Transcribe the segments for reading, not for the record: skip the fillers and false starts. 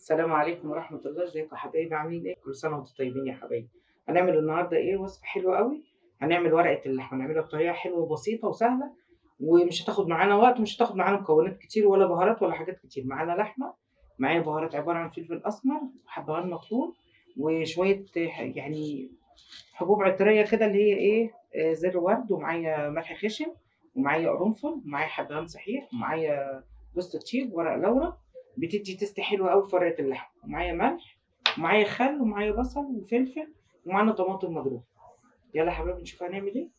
السلام عليكم ورحمة الله، ازيكم يا حبايبي؟ عاملين ايه؟ كل سنة وانتم طيبين يا حبايبي. هنعمل النهارده ايه؟ وصفة حلوة قوي. هنعمل ورقة اللحمة، هنعملها بطريقة حلوة وبسيطة وسهلة، ومش هتاخد معانا وقت، ومش هتاخد معانا مكونات كتير ولا بهارات ولا حاجات كتير. معانا لحمة، معايا بهارات عبارة عن فلفل أسمر وحبهان مطحون وشوية يعني حبوب عطرية كده اللي هي ايه، زر ورد، ومعايا ملح خشن، ومعايا قرنفل، ومعايا حبهان صحيح، ومعايا جوز الطيب، ورق لورا، بتدي تيست حلو قوي في ورقة اللحمة. ومعايا ملح، ومعايا خل، ومعايا بصل وفلفل، ومعانا طماطم مضروبة. يلا يا حبايبي نشوف هنعمل ايه.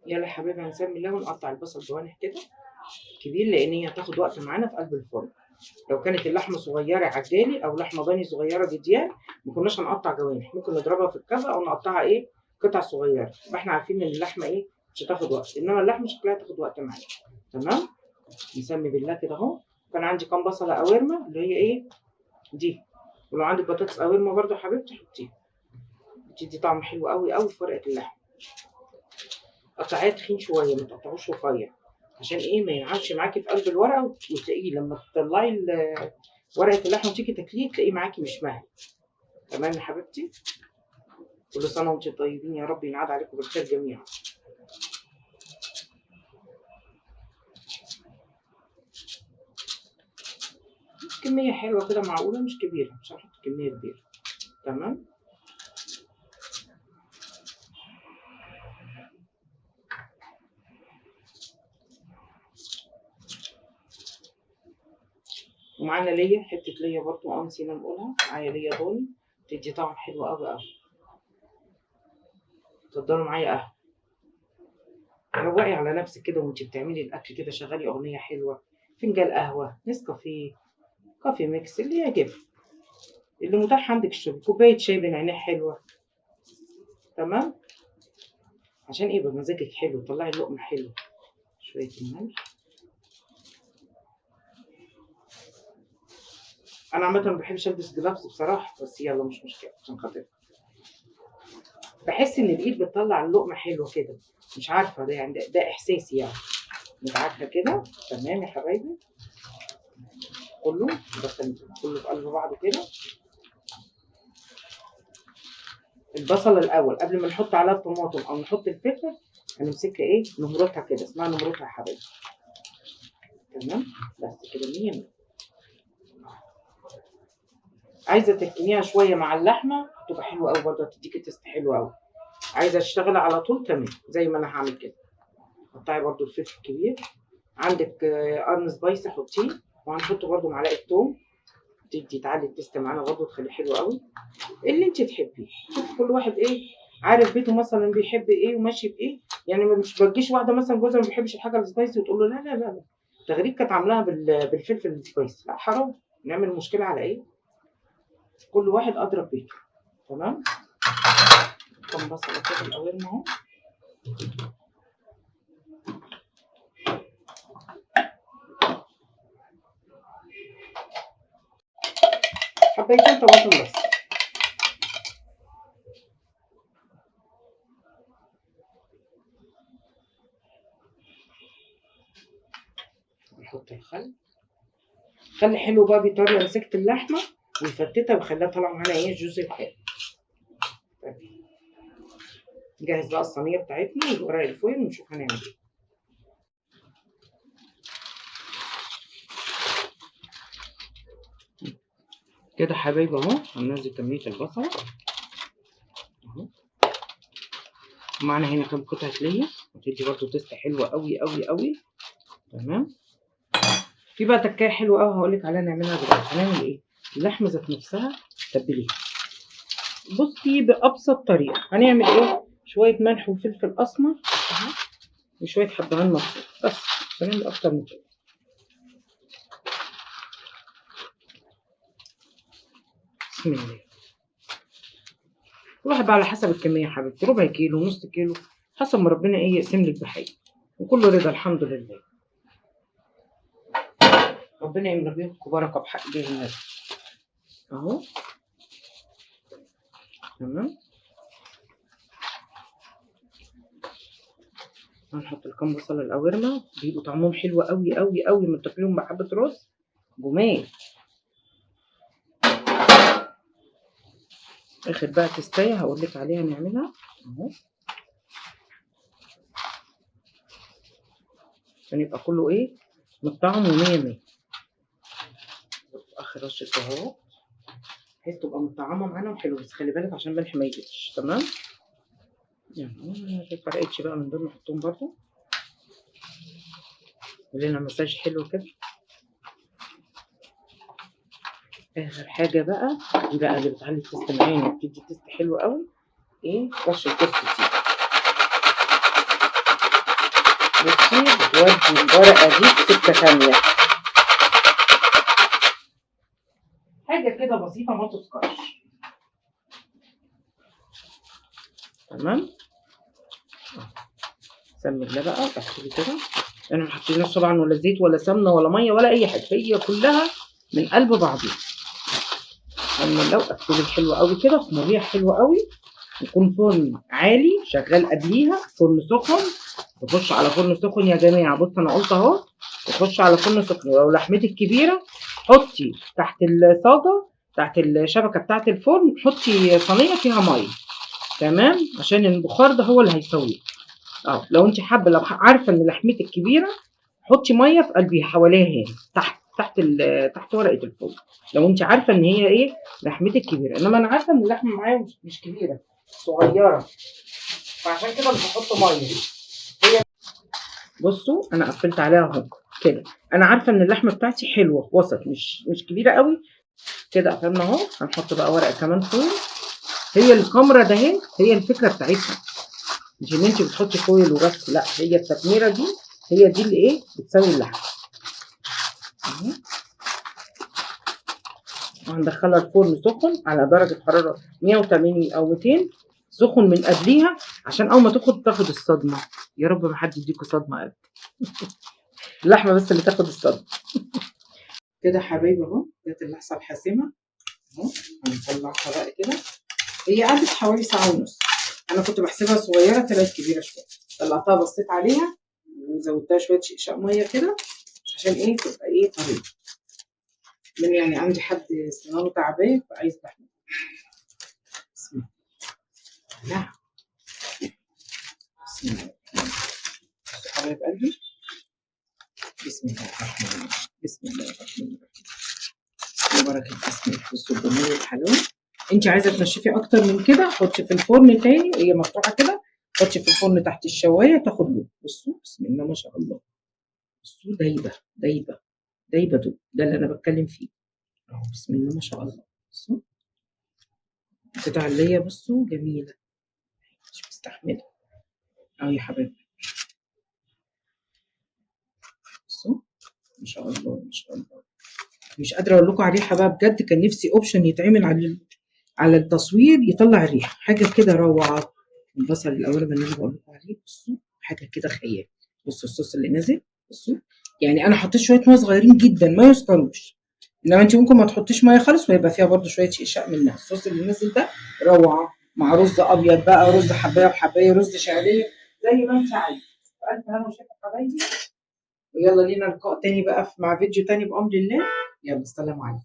يلا يا حبايبي هنسمي الله ونقطع البصل جوانح كده كبير، لان هي هتاخد وقت معانا في قلب الفرن. لو كانت اللحمه صغيره عجالي او لحمه ضاني صغيره جديان، ما كناش هنقطع جوانح، ممكن نضربها في الكبه او نقطعها ايه، قطع صغيره. فاحنا عارفين ان اللحمه ايه، مش هتاخد وقت، انما اللحمه شكلها هتاخد وقت معانا. تمام. نسمي بالله كده اهو. كان عندي كام بصله قوارمه اللي هي ايه دي، ولو عندك بطاطس قوارمه برده حبيبتي حطيها، بتدي طعم حلو قوي قوي في ورقه اللحمه. قطعيه تخين شويه، ما تقطعوش رفيع، عشان ايه ما ينعمش معاكي في قلب الورقه وتلاقيه لما تطلعي ورقه اللحمه وتيجي تاكليه تلاقيه معاكي مش مهري. تمام يا حبيبتي. كل سنه وانتم طيبين، يا رب ينعاد عليكم بالخير جميعا. كميه حلوه كده معقوله، مش كبيره، مش هنحط كميه كبيره. تمام. ومعانا ليا حته ليا برضو، نسينا نقولها، معايا ليا ضاني، تدي طعم حلو قوي قوي. اتفضلوا معايا قهوه. روقي على نفسك كده وانت بتعملي الاكل كده، شغلي اغنيه حلوه، فنجان قهوه، نسكافيه، كافي ميكس، اللي يعجبك، اللي متاح عندك الشرب، كوبايه شاي بنعناع حلوه. تمام. عشان ايه؟ بمزاجك حلو، طلعي اللقمه حلوه. شويه الملح. انا عامه ما بحبش البس جلافز بصراحه، بس يلا مش مشكله عشان خاطر بحس ان الايد بتطلع اللقمه حلوه كده. مش عارفه، ده يعني ده احساسي يعني. مش عارفه كده. تمام يا حبايبي. كله دخل كله في قلب بعضه كده. البصله الاول قبل ما نحط عليها الطماطم او نحط الفلفل، هنمسكها ايه، نهرتها كده، اسمها نهرتها يا حبايبي. تمام. بس كده 100. عايزه تركنيها شويه مع اللحمه هتبقى حلوه قوي برضه، هتديكي تيست حلو قوي. عايزه اشتغل على طول، تمام زي ما انا هعمل كده. قطعي برضه الفلفل الكبير، عندك قرن سبايسي حطيه، وهنحط برضه معلقه توم، تدي تعلي التيست معانا برضه، تخليه حلو قوي. اللي انت تحبيه، شوف كل واحد ايه عارف بيته مثلا بيحب ايه وماشي بايه. يعني مش بتجيش واحده مثلا جوزها ما بيحبش الحاجه السبايسي وتقول له لا لا لا لا، تغريب كانت عاملاها بالفلفل السبايسي، لا حرام، نعمل مشكله على ايه؟ كل واحد اضرب بيته. تمام. كم بصله كده الاول اهو. حبيتين طماطم بس. نحط الخل. خل حلو بقى، بيطري مسكت اللحمه ويفتتها ويخليها طالعه معانا ايه، الجوز الحلو. نجهز بقى الصينيه بتاعتنا والورق الفويل ونشوف هنعمل ايه. كده حبايبي اهو، هننزل كميه البصله اهو. معانا هنا كام قطعه ليا، وتدي برضو تيست حلوه قوي قوي قوي. تمام. في بقى تكايه حلوه قوي هقول لك عليها نعملها دلوقتي. هنعمل ايه؟ اللحمه ذات نفسها تبليها. بصي بابسط طريقه هنعمل ايه، شويه ملح وفلفل اسمر اهو، وشويه حبهان مفروم بس، مش هنعمل اكتر من كده. بسم الله. كل واحد بقى على حسب الكميه يا حبيبتي، ربع كيلو، نص كيلو، حسب ما ربنا ايه يقسم لك بحاجه، وكله رضا الحمد لله. ربنا يملى بيتكم بركه بحق بيه الناس اهو. تمام. هنحط الكام بصله القوارمه، بيبقوا طعمهم حلو قوي قوي قوي، لما تاكليهم مع حبه رز جمال. اخر بقى تستايه هقول لك عليها نعملها اهو، عشان يبقى كله ايه متطعم ومية مية. اخر رشه اهو، بحيث تبقى متطعمه معانا وحلوه، بس خلي بالك عشان الملح ما يجيش. تمام، يعني ما فرقتش بقى من دول، نحطهم برضو ولنا مساج حلو كده. اخر حاجه بقى دي بقى اللي بتعلي التست معانا وبتدي تست حلو قوي، ايه رش التست دي. بصي بتودي الورقه دي في سكه ثانيه، حاجه كده بسيطه ما تذكرش. تمام، سمي الله بقى وتحسبي كده. انا ما حطيناش طبعا ولا زيت ولا سمنه ولا ميه ولا اي حاجه، هي كلها من قلب بعضيها. سمي الله وقفلي حلوه قوي كده، خمريه حلوه قوي. يكون فرن عالي شغال قبليها، فرن سخن. تخش على فرن سخن يا جماعه، بص انا قلت اهو تخش على فرن سخن. ولو لحمتك كبيره حطي تحت الصاجه، تحت الشبكه بتاعت الفرن حطي صينيه فيها ميه، تمام، عشان البخار ده هو اللي هيسويه. لو انت حابه، لو عارفه ان لحمتك كبيره حطي ميه في قلبيها حواليها هنا تحت ورقه الفرن، لو انت عارفه ان هي ايه لحمتك كبيره. انما انا عارفه ان اللحمه معايا مش كبيره، صغيره، فعشان كده مش هحط ميه. هي بصوا انا قفلت عليها اهو كده، انا عارفه ان اللحمه بتاعتي حلوه وسط، مش كبيره قوي كده. قفلنا اهو، هنحط بقى ورقه كمان فوق. هي الكاميرا ده هي الفكره بتاعتها، مش ان انت بتحطي فويل وبس، لا، هي التكميره دي هي دي اللي ايه بتسوي اللحمه. وهندخلها الفرن سخن على درجه حراره 180 او 200، سخن من قبليها عشان اول ما تاخد الصدمه. يا رب ما حد يديكوا صدمه قبل اللحمه بس اللي تاخد الصدمه. كده يا حبايبي اهو جت اللحظه الحاسمه اهو، هنطلعها بقى كده. هي قعدت حوالي ساعه ونص، انا كنت بحسبها صغيره طلعت كبيره شويه. طلعتها بصيت عليها وزودتها شويه شقشاق ميه كده عشان ايه تبقى ايه طريه. من يعني عندي حد سنانه تعبان فعايز لحمه. بسم الله، بسم الله، بصوا حبايب قلبي، بسم الله الرحمن الرحيم، بسم الله الرحمن الرحيم، وبركة بسم الله. بصوا الجمال الحلوة. انت عايزه تنشفي اكتر من كده حطي في الفرن تاني وهي مفتوحه كده، حطي في الفرن تحت الشوايه تاخد لون. بصوا بسم الله ما شاء الله، بصوا دايبه دايبه دايبه، ده اللي انا بتكلم فيه اهو. بسم الله ما شاء الله، بصوا القطع اللي هي بصوا جميله، مش مستحمله اهو يا حبايبي. بصوا ما شاء الله ما شاء الله، مش قادره اقول لكم عليه حبايب بجد. كان نفسي اوبشن يتعمل على التصوير يطلع الريحه حاجه كده روعه. البصل الاول اللي انا بقول لكم عليه بصوا حاجه كده خيال. بصوا الصوص اللي نازل، بصوا يعني انا حطيت شويه ميه صغيرين جدا ما يسكروش، انما انت ممكن ما تحطيش ميه خالص ويبقى فيها برده شويه شقشاق منها. الصوص اللي نازل ده روعه مع رز ابيض بقى، رز حبايه وحبايه، رز شعريه، زي ما انت عايز. الف هنا وشفا حبايبي، ويلا لينا لقاء تاني بقى مع فيديو تاني بامر الله. يلا السلام عليكم.